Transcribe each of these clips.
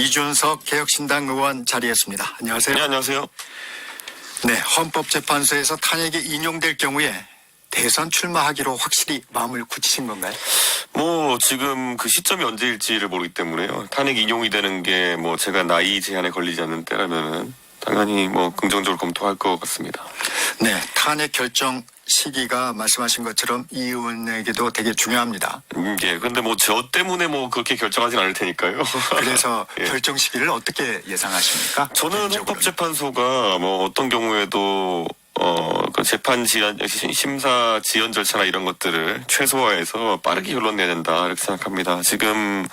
이준석 개혁신당 의원 자리했습니다. 안녕하세요. 네, 안녕하세요. 네, 헌법재판소에서 탄핵이 인용될 경우에 대선 출마하기로 확실히 마음을 굳히신 건가요? 지금 그 시점이 언제일지를 모르기 때문에요. 탄핵 인용이 되는 게 제가 나이 제한에 걸리지 않는 때라면은 당연히 긍정적으로 검토할 것 같습니다. 네, 탄핵 결정 시기가 말씀하신 것처럼 이 의원에게도 되게 중요합니다. 예, 근데 저 때문에 그렇게 결정하진 않을 테니까요. 그래서 예. 결정 시기를 어떻게 예상하십니까? 저는 개인적으로는. 헌법재판소가 어떤 경우에도 그 재판 지연, 심사 지연 절차나 이런 것들을 최소화해서 빠르게 결론 내야 된다 이렇게 생각합니다. 지금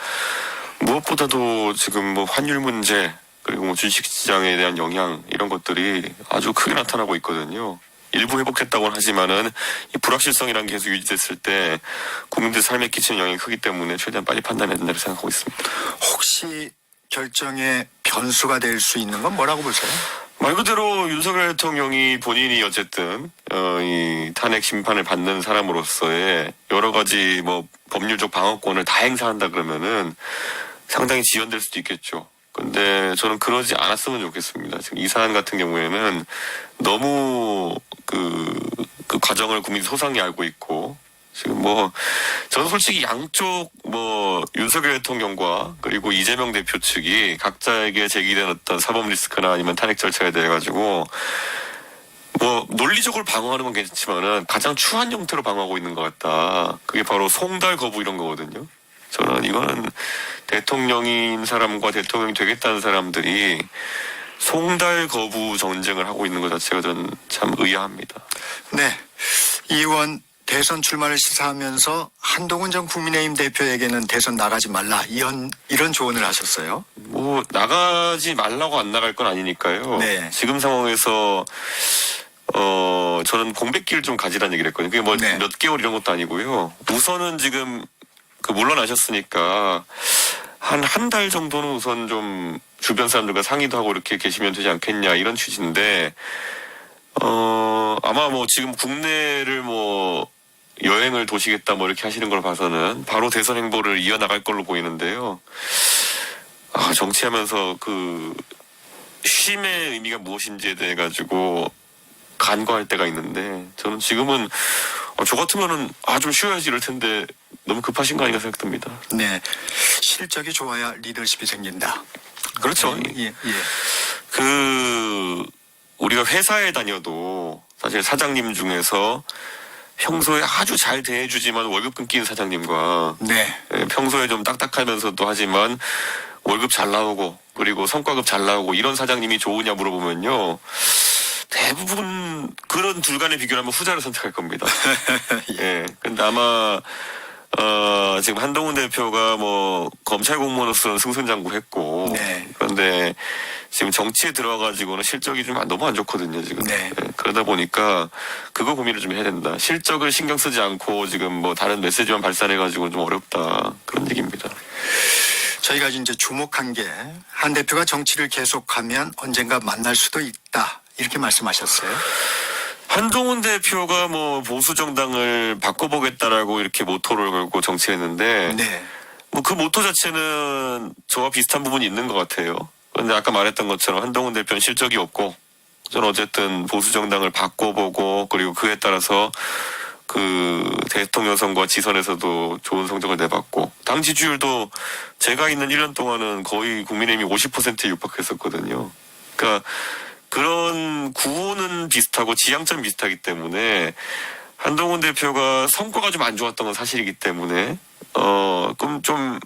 무엇보다도 지금 환율 문제 그리고 주식시장에 대한 영향 이런 것들이 아주 크게 나타나고 있거든요. 일부 회복했다고는 하지만은 이 불확실성이라는 게 계속 유지됐을 때 국민들 삶에 끼치는 영향이 크기 때문에 최대한 빨리 판단해야 된다고 생각하고 있습니다. 혹시 결정의 변수가 될 수 있는 건 뭐라고 보세요? 말 그대로 윤석열 대통령이 본인이 어쨌든 이 탄핵 심판을 받는 사람으로서의 여러 가지 법률적 방어권을 다 행사한다 그러면은 상당히 지연될 수도 있겠죠. 근데 저는 그러지 않았으면 좋겠습니다. 지금 이 사안 같은 경우에는 너무 그 과정을 국민이 소상히 알고 있고 지금 저는 솔직히 양쪽 윤석열 대통령과 그리고 이재명 대표 측이 각자에게 제기된 어떤 사법 리스크나 아니면 탄핵 절차에 대해 가지고 논리적으로 방어하는 건 괜찮지만은 가장 추한 형태로 방어하고 있는 것 같다. 그게 바로 송달 거부 이런 거거든요. 저는 이거는 대통령인 사람과 대통령이 되겠다는 사람들이 송달 거부 전쟁을 하고 있는 것 자체가 저는 참 의아합니다. 네, 이 의원 대선 출마를 시사하면서 한동훈 전 국민의힘 대표에게는 대선 나가지 말라 이런 조언을 하셨어요. 나가지 말라고 안 나갈 건 아니니까요. 네. 지금 상황에서 저는 공백기를 좀 가지라는 얘기를 했거든요. 그게 네. 몇 개월 이런 것도 아니고요. 우선은 지금 물러나셨으니까 한 달 정도는 우선 좀 주변 사람들과 상의도 하고 이렇게 계시면 되지 않겠냐 이런 취지인데 아마 지금 국내를 여행을 도시겠다 이렇게 하시는 걸 봐서는 바로 대선 행보를 이어나갈 걸로 보이는데요. 정치하면서 쉼의 의미가 무엇인지에 대해 가지고 간과할 때가 있는데 저는 지금은 저 같으면은 좀 쉬어야지 이럴 텐데 너무 급하신 거 아닌가 생각됩니다. 네, 실적이 좋아야 리더십이 생긴다. 그렇죠. 예. 우리가 회사에 다녀도 사실 사장님 중에서 평소에 아주 잘 대해주지만 월급 끊기는 사장님과 네. 평소에 좀 딱딱하면서도 하지만 월급 잘 나오고 그리고 성과급 잘 나오고 이런 사장님이 좋으냐 물어보면요. 대부분 그런 둘 간의 비교를 하면 후자를 선택할 겁니다. 예. 근데 아마 지금 한동훈 대표가 검찰 공무원으로서는 승승장구했고 네. 그런데 지금 정치에 들어와가지고는 실적이 좀 너무 안 좋거든요 지금. 네. 예, 그러다 보니까 그거 고민을 좀 해야 된다. 실적을 신경 쓰지 않고 지금 다른 메시지만 발산해가지고 좀 어렵다 그런 얘기입니다. 저희가 이제 주목한 게 한 대표가 정치를 계속하면 언젠가 만날 수도 있다 이렇게 말씀하셨어요. 한동훈 대표가 보수 정당을 바꿔보겠다라고 이렇게 모토를 걸고 정치했는데 네. 그 모토 자체는 저와 비슷한 부분이 있는 것 같아요. 그런데 아까 말했던 것처럼 한동훈 대표는 실적이 없고 저는 어쨌든 보수 정당을 바꿔보고 그리고 그에 따라서 대통령 선거 지선에서도 좋은 성적을 내봤고 당 지지율도 제가 있는 1년 동안은 거의 국민의힘이 50%에 육박했었거든요. 그러니까 그런 구호는 비슷하고 지향점 비슷하기 때문에 한동훈 대표가 성과가 좀 안 좋았던 건 사실이기 때문에 그럼 좀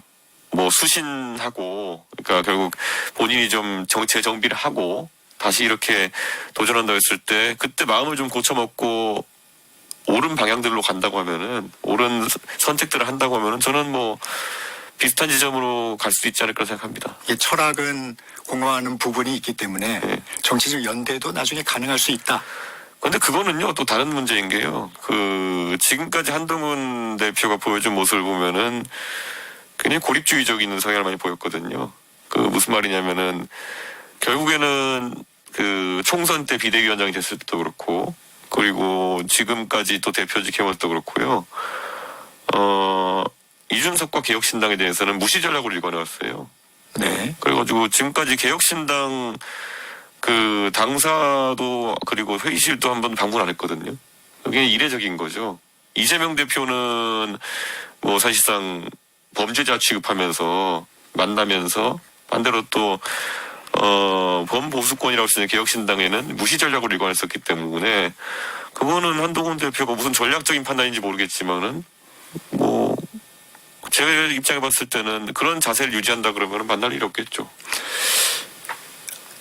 수신하고 그러니까 결국 본인이 좀 재정비를 하고 다시 이렇게 도전한다고 했을 때 그때 마음을 좀 고쳐먹고 옳은 방향들로 간다고 하면은 옳은 선택들을 한다고 하면은 저는 비슷한 지점으로 갈 수도 있지 않을까 생각합니다. 이게 철학은 공허하는 부분이 있기 때문에 네. 정치적 연대도 나중에 가능할 수 있다. 근데 그거는요 또 다른 문제인 게요. 지금까지 한동훈 대표가 보여준 모습을 보면은 굉장히 고립주의적인 성향을 많이 보였거든요. 무슨 말이냐면은 결국에는 총선 때 비대위원장이 됐을 때도 그렇고 그리고 지금까지 또 대표직 해올 때도 그렇고요. 이준석과 개혁신당에 대해서는 무시 전략으로 일관해왔어요. 네. 그리고 그래가지고 지금까지 개혁신당 그 당사도 그리고 회의실도 한번 방문 안 했거든요. 여기는 이례적인 거죠. 이재명 대표는 뭐 사실상 범죄자 취급하면서 만나면서 반대로 또 범보수권이라고 쓰는 개혁신당에는 무시 전략으로 일관했었기 때문에 그거는 한동훈 대표가 무슨 전략적인 판단인지 모르겠지만은 뭐 제 입장에 봤을 때는 그런 자세를 유지한다 그러면 만날 일이 없겠죠.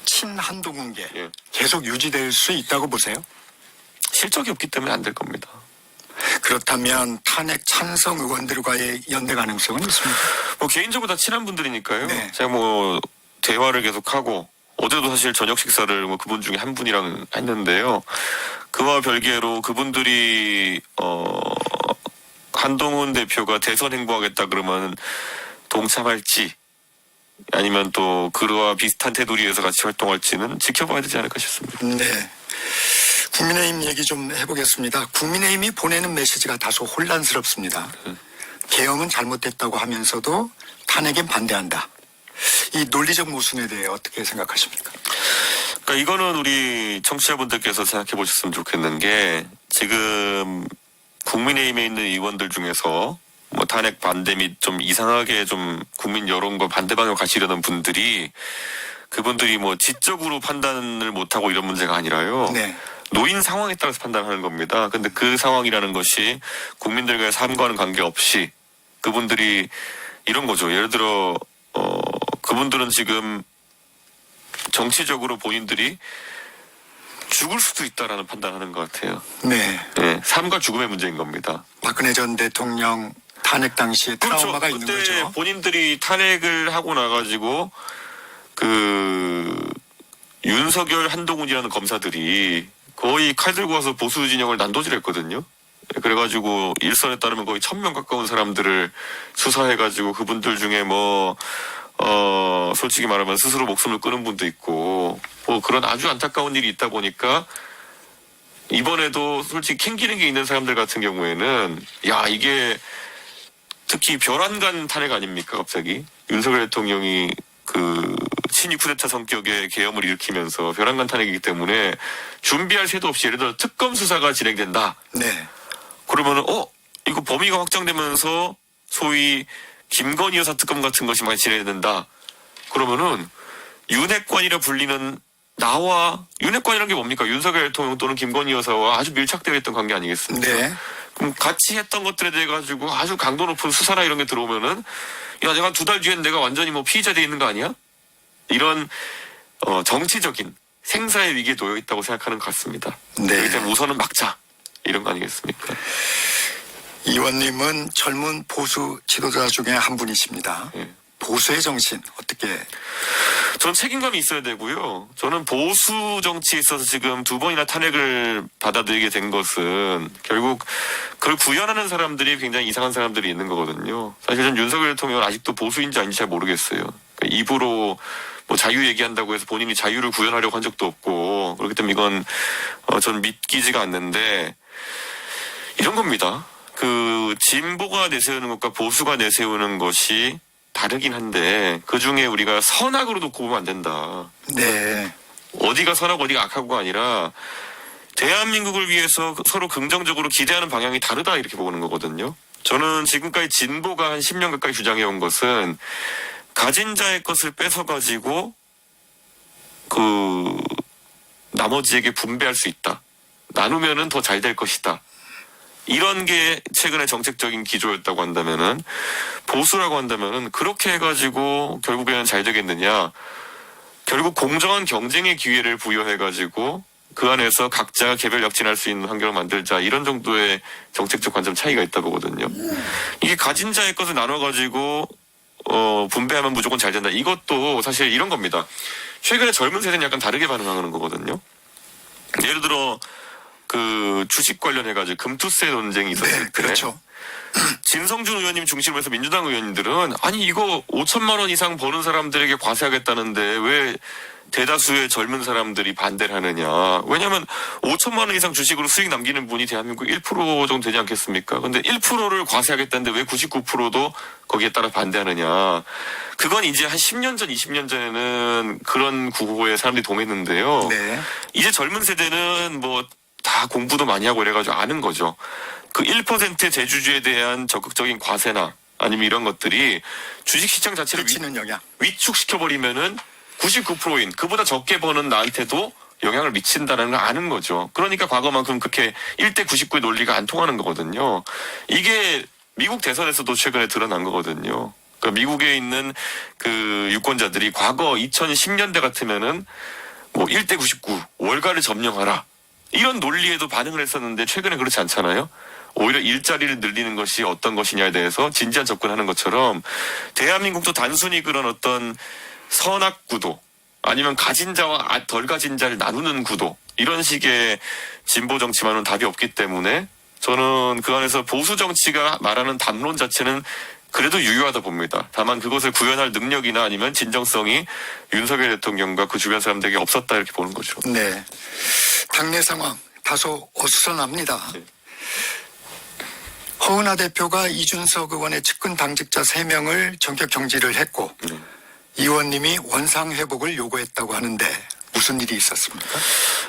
친한동훈계 예. 계속 유지될 수 있다고 보세요? 실적이 없기 때문에 안 될 겁니다. 그렇다면 탄핵 찬성 의원들과의 연대 가능성은 있습니다. 뭐 개인적으로 다 친한 분들이니까요. 네. 제가 뭐 대화를 계속하고 어제도 사실 저녁 식사를 뭐 그분 중에 한 분이랑 했는데요. 그와 별개로 그분들이 한동훈 대표가 대선 행보하겠다 그러면 동참할지 아니면 또 그와 비슷한 테두리에서 같이 활동할지는 지켜봐야 되지 않을까 싶습니다. 네. 국민의힘 얘기 좀 해보겠습니다. 국민의힘이 보내는 메시지가 다소 혼란스럽습니다. 계엄은 잘못됐다고 하면서도 탄핵엔 반대한다. 이 논리적 모순에 대해 어떻게 생각하십니까? 그러니까 이거는 우리 청취자분들께서 생각해 보셨으면 좋겠는 게 지금 국민의힘에 있는 의원들 중에서 뭐 탄핵 반대 및 좀 이상하게 좀 국민 여론과 반대 방향으로 가시려는 분들이 그분들이 뭐 지적으로 판단을 못하고 이런 문제가 아니라요. 네. 노인 상황에 따라서 판단하는 겁니다. 근데 그 상황이라는 것이 국민들과의 삶과는 관계없이 그분들이 이런 거죠. 예를 들어 그분들은 지금 정치적으로 본인들이 죽을 수도 있다라는 판단하는 것 같아요. 네. 네, 삶과 죽음의 문제인 겁니다. 박근혜 전 대통령 탄핵 당시에 트라우마가 있는 그때 거죠. 본인들이 탄핵을 하고 나가지고 그 윤석열, 한동훈이라는 검사들이 거의 칼 들고 와서 보수 진영을 난도질했거든요. 그래가지고 일선에 따르면 거의 1000명 가까운 사람들을 수사해가지고 그분들 중에 뭐 솔직히 말하면 스스로 목숨을 끊은 분도 있고 뭐 그런 아주 안타까운 일이 있다 보니까 이번에도 솔직히 캥기는 게 있는 사람들 같은 경우에는 야 이게 특히 별안간 탄핵 아닙니까 갑자기 윤석열 대통령이 그 친위 쿠데타 성격의 계엄을 일으키면서 별안간 탄핵이기 때문에 준비할 새도 없이 예를 들어 특검 수사가 진행된다. 네. 그러면은 이거 범위가 확장되면서 소위 김건희 여사 특검 같은 것이 많이 진행된다. 그러면은 윤핵관이라 불리는 나와 윤핵관이라는 게 뭡니까? 윤석열 대통령 또는 김건희 여사와 아주 밀착되어 있던 관계 아니겠습니까? 네. 그럼 같이 했던 것들에 대해 가지고 아주 강도 높은 수사나 이런 게 들어오면은 야 내가 2달 뒤엔 내가 완전히 뭐 피의자 돼 있는 거 아니야? 이런 정치적인 생사의 위기에 놓여 있다고 생각하는 것 같습니다. 네. 그렇기 때문에 우선은 막자 이런 거 아니겠습니까? 이 의원님은 젊은 보수 지도자 중에 한 분이십니다. 예. 보수의 정신 어떻게? 저는 책임감이 있어야 되고요. 저는 보수 정치에 있어서 지금 2번이나 탄핵을 받아들이게 된 것은 결국 그걸 구현하는 사람들이 굉장히 이상한 사람들이 있는 거거든요. 사실 전 윤석열 대통령은 아직도 보수인지 아닌지 잘 모르겠어요. 그러니까 입으로 뭐 자유 얘기한다고 해서 본인이 자유를 구현하려고 한 적도 없고 그렇기 때문에 이건 전 믿기지가 않는데 이런 겁니다. 그 진보가 내세우는 것과 보수가 내세우는 것이 다르긴 한데 그 중에 우리가 선악으로 놓고 보면 안 된다. 네. 어디가 선하고 어디가 악하고가 아니라 대한민국을 위해서 서로 긍정적으로 기대하는 방향이 다르다 이렇게 보는 거거든요. 저는 지금까지 진보가 한 10년 가까이 주장해온 것은 가진 자의 것을 뺏어가지고 그 나머지에게 분배할 수 있다. 나누면은 더 잘 될 것이다. 이런 게 최근의 정책적인 기조였다고 한다면은 보수라고 한다면은 그렇게 해가지고 결국에는 잘 되겠느냐? 결국 공정한 경쟁의 기회를 부여해가지고 그 안에서 각자 개별 역진할 수 있는 환경을 만들자 이런 정도의 정책적 관점 차이가 있다 보거든요. 이게 가진 자의 것을 나눠가지고 분배하면 무조건 잘 된다. 이것도 사실 이런 겁니다. 최근에 젊은 세대는 약간 다르게 반응하는 거거든요. 예를 들어 그 주식 관련해가지고 금투세 논쟁이 있었을 네, 때 그렇죠. 진성준 의원님 중심으로 해서 민주당 의원님들은 아니 이거 5천만 원 이상 버는 사람들에게 과세하겠다는데 왜 대다수의 젊은 사람들이 반대를 하느냐. 왜냐하면 5천만 원 이상 주식으로 수익 남기는 분이 대한민국 1% 정도 되지 않겠습니까? 근데 1%를 과세하겠다는데 왜 99%도 거기에 따라 반대하느냐. 그건 이제 한 10년 전, 20년 전에는 그런 구호에 사람들이 동했는데요. 네. 이제 젊은 세대는 뭐 다 공부도 많이 하고 이래가지고 아는 거죠. 그 1%의 대주주에 대한 적극적인 과세나 아니면 이런 것들이 주식시장 자체를 미치는 영향. 위축시켜버리면은 99%인 그보다 적게 버는 나한테도 영향을 미친다는 걸 아는 거죠. 그러니까 과거만큼 그렇게 1대 99의 논리가 안 통하는 거거든요. 이게 미국 대선에서도 최근에 드러난 거거든요. 그러니까 미국에 있는 그 유권자들이 과거 2010년대 같으면은 뭐 1대 99 월가를 점령하라 이런 논리에도 반응을 했었는데 최근에 그렇지 않잖아요. 오히려 일자리를 늘리는 것이 어떤 것이냐에 대해서 진지한 접근하는 것처럼 대한민국도 단순히 그런 어떤 선악 구도 아니면 가진 자와 덜 가진 자를 나누는 구도 이런 식의 진보 정치만은 답이 없기 때문에 저는 그 안에서 보수 정치가 말하는 담론 자체는 그래도 유효하다 봅니다. 다만 그것을 구현할 능력이나 아니면 진정성이 윤석열 대통령과 그 주변 사람들에게 없었다 이렇게 보는 거죠. 네. 당내 상황 다소 어수선합니다. 네. 허은하 대표가 이준석 의원의 측근 당직자 3명을 전격 정지를 했고 네. 이 의원님이 원상 회복을 요구했다고 하는데 무슨 일이 있었습니까?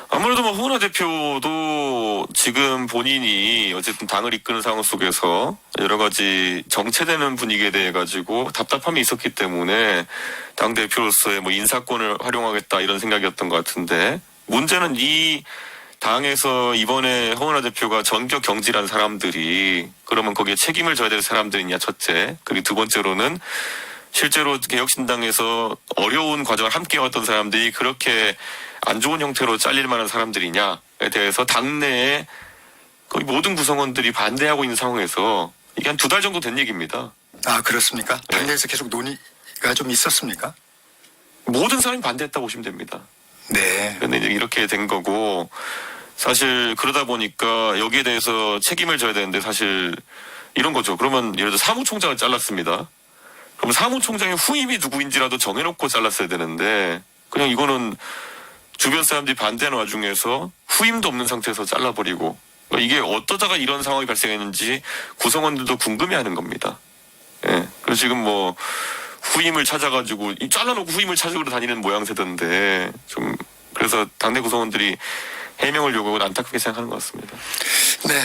아무래도 뭐 허은하 대표도 지금 본인이 어쨌든 당을 이끄는 상황 속에서 여러 가지 정체되는 분위기에 대해 가지고 답답함이 있었기 때문에 당 대표로서의 뭐 인사권을 활용하겠다 이런 생각이었던 것 같은데 문제는 이 당에서 이번에 허은하 대표가 전격 경질한 사람들이 그러면 거기에 책임을 져야 될 사람들이냐 첫째 그리고 두 번째로는 실제로 개혁신당에서 어려운 과정을 함께 해왔던 사람들이 그렇게 안 좋은 형태로 잘릴 만한 사람들이냐에 대해서 당내에 거의 모든 구성원들이 반대하고 있는 상황에서 이게 한 2달 정도 된 얘기입니다. 아 그렇습니까? 네. 당내에서 계속 논의가 좀 있었습니까? 모든 사람이 반대했다고 보시면 됩니다. 네. 그런데 이제 이렇게 된 거고 사실 그러다 보니까 여기에 대해서 책임을 져야 되는데 사실 이런 거죠. 그러면 예를 들어 사무총장을 잘랐습니다. 그럼 사무총장의 후임이 누구인지라도 정해놓고 잘랐어야 되는데 그냥 이거는 주변 사람들이 반대하는 와중에서 후임도 없는 상태에서 잘라버리고 그러니까 이게 어떠다가 이런 상황이 발생했는지 구성원들도 궁금해하는 겁니다. 예. 그래서 지금 뭐 후임을 찾아가지고 잘라놓고 후임을 찾으러 다니는 모양새던데 좀 그래서 당내 구성원들이 해명을 요구하고 안타깝게 생각하는 것 같습니다. 네.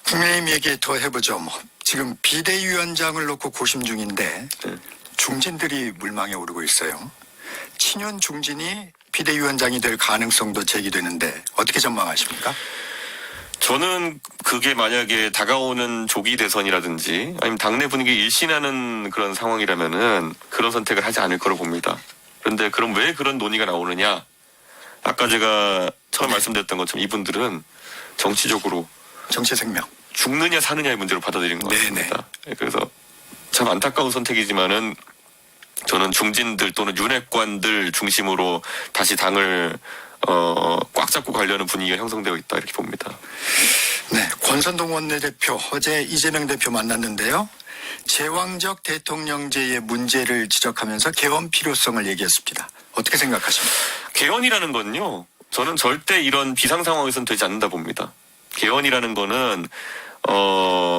국민의힘 얘기 더 해보죠. 뭐 지금 비대위원장을 놓고 고심 중인데 네. 중진들이 물망에 오르고 있어요. 친윤 중진이 비대위원장이 될 가능성도 제기되는데 어떻게 전망하십니까? 저는 그게 만약에 다가오는 조기 대선이라든지 아니면 당내 분위기 일신하는 그런 상황이라면은 그런 선택을 하지 않을 거로 봅니다. 그런데 그럼 왜 그런 논의가 나오느냐? 아까 제가 처음 말씀드렸던 것처럼 이분들은 정치적으로 정치 생명. 죽느냐 사느냐의 문제로 받아들이는 것 네네. 같습니다. 그래서 참 안타까운 선택이지만은 저는 중진들 또는 윤핵관들 중심으로 다시 당을 꽉 잡고 가려는 분위기가 형성되어 있다 이렇게 봅니다. 네. 권선동 원내대표 어제 이재명 대표 만났는데요. 제왕적 대통령제의 문제를 지적하면서 개헌 필요성을 얘기했습니다. 어떻게 생각하십니까? 개헌이라는 건요. 저는 절대 이런 비상 상황에서는 되지 않는다 봅니다. 개헌이라는 거는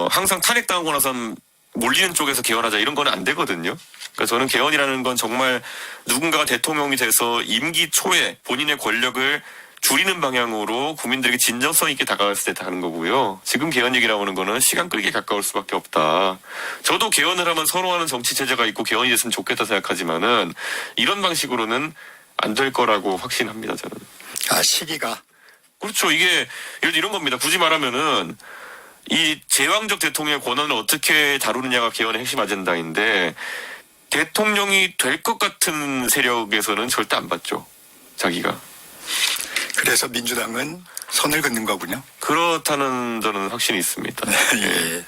항상 탄핵당하고 나선 몰리는 쪽에서 개헌하자 이런 거는 안 되거든요. 그러니까 저는 개헌이라는 건 정말 누군가가 대통령이 돼서 임기 초에 본인의 권력을 줄이는 방향으로 국민들에게 진정성 있게 다가갔을 때 하는 거고요. 지금 개헌 얘기 나오는 거는 시간 끌기에 가까울 수밖에 없다. 저도 개헌을 하면 선호하는 정치 체제가 있고 개헌이 됐으면 좋겠다 생각하지만은 이런 방식으로는 안 될 거라고 확신합니다. 저는. 아, 시기가. 그렇죠. 이게 예를 들어 이런 겁니다. 굳이 말하면은 이 제왕적 대통령의 권한을 어떻게 다루느냐가 개헌의 핵심 아젠다인데 대통령이 될 것 같은 세력에서는 절대 안 받죠. 자기가. 그래서 민주당은 선을 긋는 거군요. 그렇다는 저는 확신이 있습니다. 예.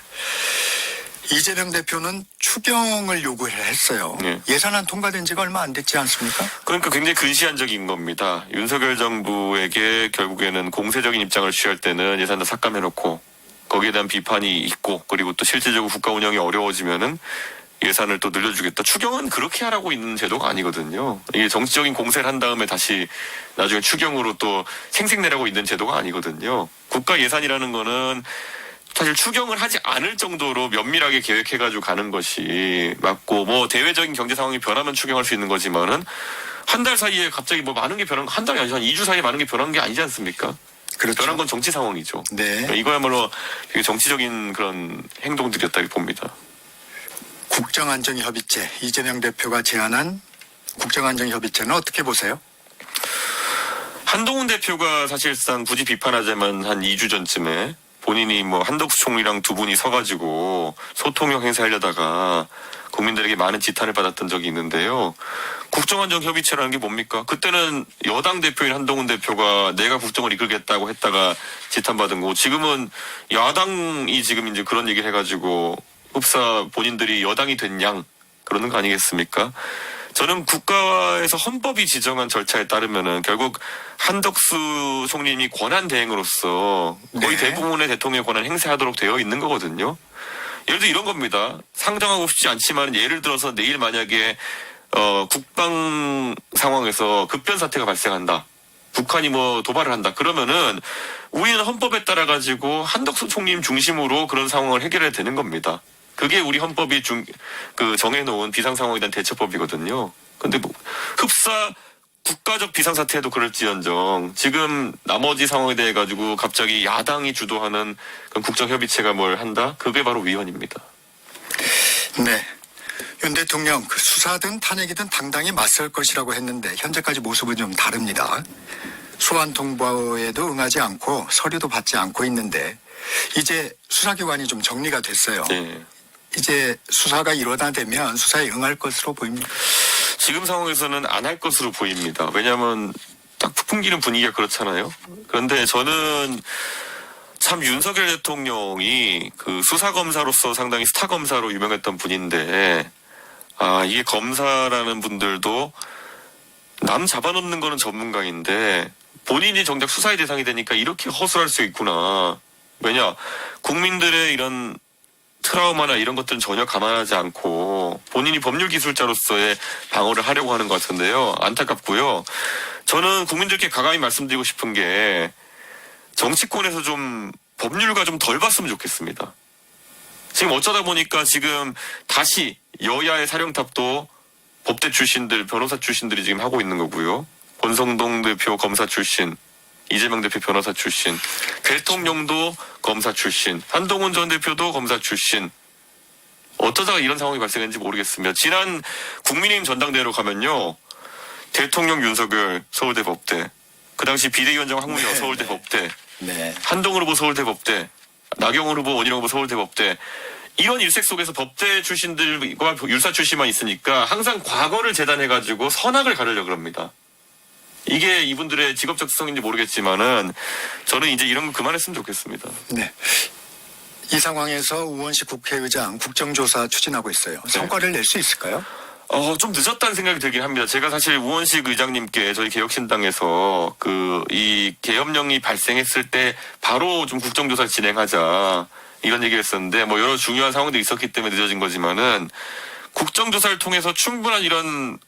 이재명 대표는 추경을 요구를 했어요. 네. 예산안 통과된 지가 얼마 안 됐지 않습니까? 그러니까 굉장히 근시안적인 겁니다. 윤석열 정부에게 결국에는 공세적인 입장을 취할 때는 예산을 삭감해놓고 거기에 대한 비판이 있고 그리고 또 실질적으로 국가 운영이 어려워지면은 예산을 또 늘려주겠다. 추경은 그렇게 하라고 있는 제도가 아니거든요. 이게 정치적인 공세를 한 다음에 다시 나중에 추경으로 또 생색내라고 있는 제도가 아니거든요. 국가 예산이라는 거는 사실 추경을 하지 않을 정도로 면밀하게 계획해가지고 가는 것이 맞고, 뭐 대외적인 경제 상황이 변하면 추경할 수 있는 거지만은 한 달 사이에 갑자기 뭐 많은 게 변한, 한 달이 아니죠. 한 2주 사이에 많은 게 변한 게 아니지 않습니까? 그렇죠. 변한 건 정치 상황이죠. 네. 그러니까 이거야말로 되게 정치적인 그런 행동들이었다고 봅니다. 국정안정협의체, 이재명 대표가 제안한 국정안정협의체는 어떻게 보세요? 한동훈 대표가 사실상 굳이 비판하자면 한 2주 전쯤에 본인이 뭐 한덕수 총리랑 두 분이 서가지고 소통형 행사하려다가 국민들에게 많은 지탄을 받았던 적이 있는데요. 국정안정협의체라는 게 뭡니까? 그때는 여당 대표인 한동훈 대표가 내가 국정을 이끌겠다고 했다가 지탄받은 거고, 지금은 야당이 지금 이제 그런 얘기를 해가지고 흡사 본인들이 여당이 된 양 그러는 거 아니겠습니까? 저는 국가에서 헌법이 지정한 절차에 따르면은 결국 한덕수 총리님이 권한 대행으로서 거의 네. 대부분의 대통령의 권한 행사하도록 되어 있는 거거든요. 예를 들어 이런 겁니다. 상정하고 싶지 않지만 예를 들어서 내일 만약에 국방 상황에서 급변 사태가 발생한다. 북한이 뭐 도발을 한다. 그러면은 우리는 헌법에 따라 가지고 한덕수 총리님 중심으로 그런 상황을 해결해야 되는 겁니다. 그게 우리 헌법이 정해놓은 비상 상황에 대한 대처법이거든요. 근데 뭐 흡사 국가적 비상사태에도 그럴지언정 지금 나머지 상황에 대해 가지고 갑자기 야당이 주도하는 그런 국정협의체가 뭘 한다? 그게 바로 위헌입니다. 네. 윤 대통령 그 수사든 탄핵이든 당당히 맞설 것이라고 했는데 현재까지 모습은 좀 다릅니다. 소환 통보에도 응하지 않고 서류도 받지 않고 있는데 이제 수사기관이 좀 정리가 됐어요. 네. 이제 수사가 일어나되면 수사에 응할 것으로 보입니다. 지금 상황에서는 안 할 것으로 보입니다. 왜냐하면 딱 풍기는 분위기가 그렇잖아요. 그런데 저는 참 윤석열 대통령이 그 수사검사로서 상당히 스타 검사로 유명했던 분인데, 이게 검사라는 분들도 남 잡아놓는 거는 전문가인데 본인이 정작 수사의 대상이 되니까 이렇게 허술할 수 있구나. 왜냐, 국민들의 이런 트라우마나 이런 것들은 전혀 감안하지 않고 본인이 법률 기술자로서의 방어를 하려고 하는 것 같은데요. 안타깝고요. 저는 국민들께 가감히 말씀드리고 싶은 게 정치권에서 좀 법률가 좀 덜 봤으면 좋겠습니다. 지금 어쩌다 보니까 지금 다시 여야의 사령탑도 법대 출신들, 변호사 출신들이 지금 하고 있는 거고요. 권성동 대표 검사 출신, 이재명 대표 변호사 출신, 대통령도 검사 출신, 한동훈 전 대표도 검사 출신. 어쩌다가 이런 상황이 발생했는지 모르겠습니다. 지난 국민의힘 전당대회로 가면요, 대통령 윤석열 서울대 법대, 그 당시 비대위원장 황문여 네, 서울대 네. 법대, 네. 한동훈 후보 서울대 법대, 나경원 후보, 원희룡 후보 서울대 법대. 이런 일색 속에서 법대 출신들과 율사 출신만 있으니까 항상 과거를 재단해가지고 선악을 가르려고 그럽니다. 이게 이분들의 직업적 특성인지 모르겠지만은 저는 이제 이런 거 그만했으면 좋겠습니다. 네. 이 상황에서 우원식 국회의장 국정조사 추진하고 있어요. 성과를 낼 수 있을까요? 좀 늦었다는 생각이 들긴 합니다. 제가 사실 우원식 의장님께 저희 개혁신당에서 이 계엄령이 발생했을 때 바로 좀 국정조사 진행하자 이런 얘기를 했었는데, 뭐 여러 중요한 상황들이 있었기 때문에 늦어진 거지만은 국정조사를 통해서 충분한 이런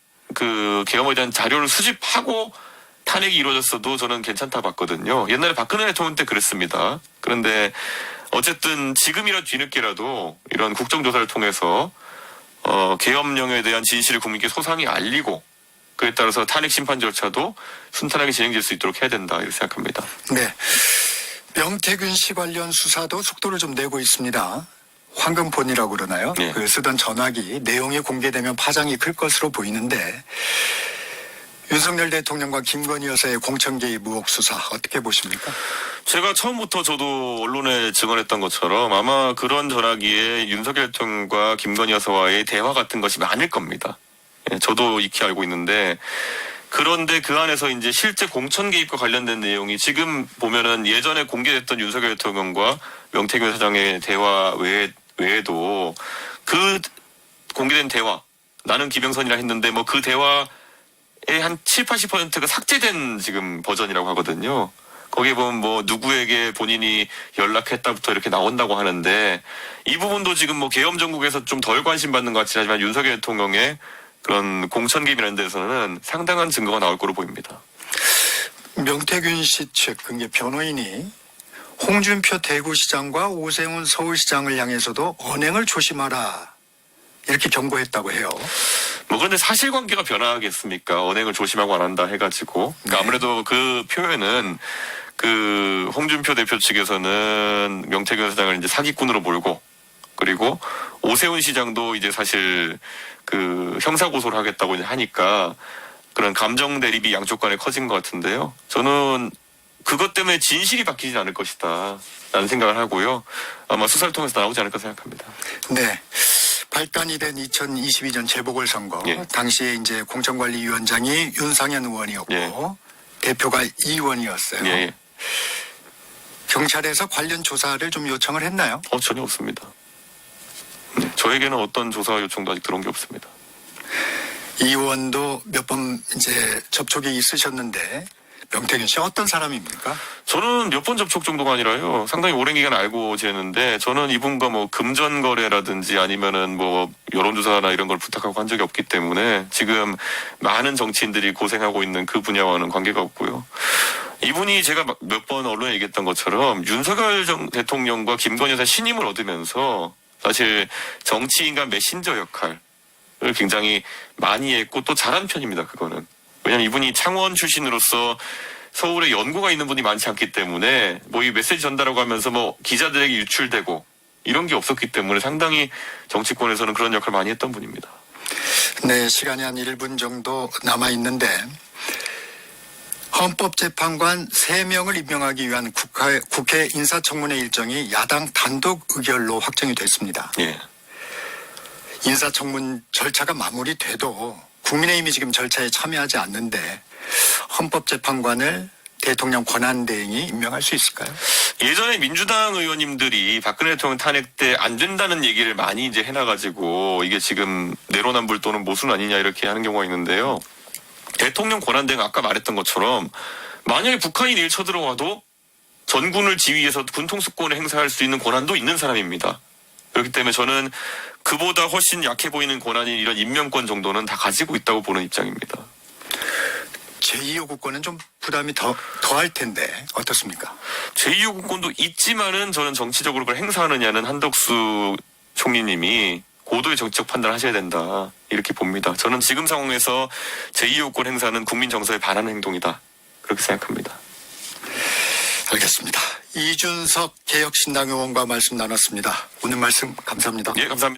계엄에 대한 자료를 수집하고 탄핵이 이루어졌어도 저는 괜찮다 봤거든요. 옛날에 박근혜 대통령 때 그랬습니다. 그런데 어쨌든 지금이라 뒤늦게라도 이런 국정조사를 통해서 계엄령에 대한 진실을 국민께 소상히 알리고 그에 따라서 탄핵 심판 절차도 순탄하게 진행될 수 있도록 해야 된다 이렇게 생각합니다. 네. 명태균 씨 관련 수사도 속도를 좀 내고 있습니다. 황금폰이라고 그러나요? 네. 그 쓰던 전화기 내용이 공개되면 파장이 클 것으로 보이는데 윤석열 대통령과 김건희 여사의 공천 개입 의혹 수사 어떻게 보십니까? 제가 처음부터 저도 언론에 증언했던 것처럼 아마 그런 전화기에 윤석열 대통령과 김건희 여사와의 대화 같은 것이 많을 겁니다. 예, 저도 익히 알고 있는데, 그런데 그 안에서 이제 실제 공천 개입과 관련된 내용이 지금 보면은 예전에 공개됐던 윤석열 대통령과 명태균 사장의 대화 외에도 그 공개된 대화, 나는 김영선이라 했는데 뭐 그 대화의 한 70, 80%가 삭제된 지금 버전이라고 하거든요. 거기에 보면 뭐 누구에게 본인이 연락했다부터 이렇게 나온다고 하는데 이 부분도 지금 뭐 계엄 정국에서 좀 덜 관심받는 것 같긴 하지만 윤석열 대통령의 그런 공천 개입이라는 데서는 상당한 증거가 나올 거로 보입니다. 명태균 씨 측, 그게 변호인이 홍준표 대구시장과 오세훈 서울시장을 향해서도 언행을 조심하라 이렇게 경고했다고 해요. 뭐 그런데 사실관계가 변화하겠습니까? 언행을 조심하고 안 한다 해가지고. 그러니까 아무래도 그 표현은 그 홍준표 대표 측에서는 명태균 사장을 이제 사기꾼으로 몰고 그리고 오세훈 시장도 이제 사실 그 형사고소를 하겠다고 이제 하니까 그런 감정 대립이 양쪽 간에 커진 것 같은데요. 저는 그것 때문에 진실이 바뀌지 않을 것이다 라는 생각을 하고요. 아마 수사를 통해서 나오지 않을까 생각합니다. 네. 발단이 된 2022년 재보궐선거. 예. 당시에 이제 공천관리위원장이 윤상현 의원이었고 예. 대표가 이 의원이었어요. 예. 경찰에서 관련 조사를 좀 요청을 했나요? 전혀 없습니다. 네, 저에게는 어떤 조사 요청도 아직 들어온 게 없습니다. 이 의원도 몇 번 이제 접촉이 있으셨는데 명태균 씨 어떤 사람입니까? 저는 몇 번 접촉 정도가 아니라요. 상당히 오랜 기간 알고 지냈는데 저는 이분과 뭐 금전 거래라든지 아니면은 뭐 여론조사나 이런 걸 부탁하고 한 적이 없기 때문에 지금 많은 정치인들이 고생하고 있는 그 분야와는 관계가 없고요. 이분이 제가 몇 번 언론에 얘기했던 것처럼 윤석열 대통령과 김건희 여사 신임을 얻으면서 사실 정치인과 메신저 역할을 굉장히 많이 했고 또 잘한 편입니다. 그거는. 왜냐하면 이분이 창원 출신으로서 서울에 연고가 있는 분이 많지 않기 때문에 뭐 이 메시지 전달하고 하면서 뭐 기자들에게 유출되고 이런 게 없었기 때문에 상당히 정치권에서는 그런 역할을 많이 했던 분입니다. 네, 시간이 한 1분 정도 남아 있는데 헌법재판관 3명을 임명하기 위한 국회 인사청문회 일정이 야당 단독 의결로 확정이 됐습니다. 예. 인사청문 절차가 마무리돼도 국민의힘이 지금 절차에 참여하지 않는데 헌법재판관을 대통령 권한대행이 임명할 수 있을까요? 예전에 민주당 의원님들이 박근혜 대통령 탄핵 때 안 된다는 얘기를 많이 이제 해놔가지고 이게 지금 내로남불 또는 모순 아니냐 이렇게 하는 경우가 있는데요. 대통령 권한대행 아까 말했던 것처럼 만약에 북한이 내일 쳐들어와도 전군을 지휘해서 군통수권을 행사할 수 있는 권한도 있는 사람입니다. 그렇기 때문에 저는 그보다 훨씬 약해 보이는 권한인 이런 임명권 정도는 다 가지고 있다고 보는 입장입니다. 제2요구권은 좀 부담이 더할 텐데 어떻습니까? 제2요구권도 있지만은 저는 정치적으로 그걸 행사하느냐는 한덕수 총리님이 고도의 정치적 판단을 하셔야 된다 이렇게 봅니다. 저는 지금 상황에서 제2요구권 행사는 국민 정서에 반하는 행동이다 그렇게 생각합니다. 알겠습니다. 이준석 개혁신당 의원과 말씀 나눴습니다. 오늘 말씀 감사합니다. 예, 감사합니다.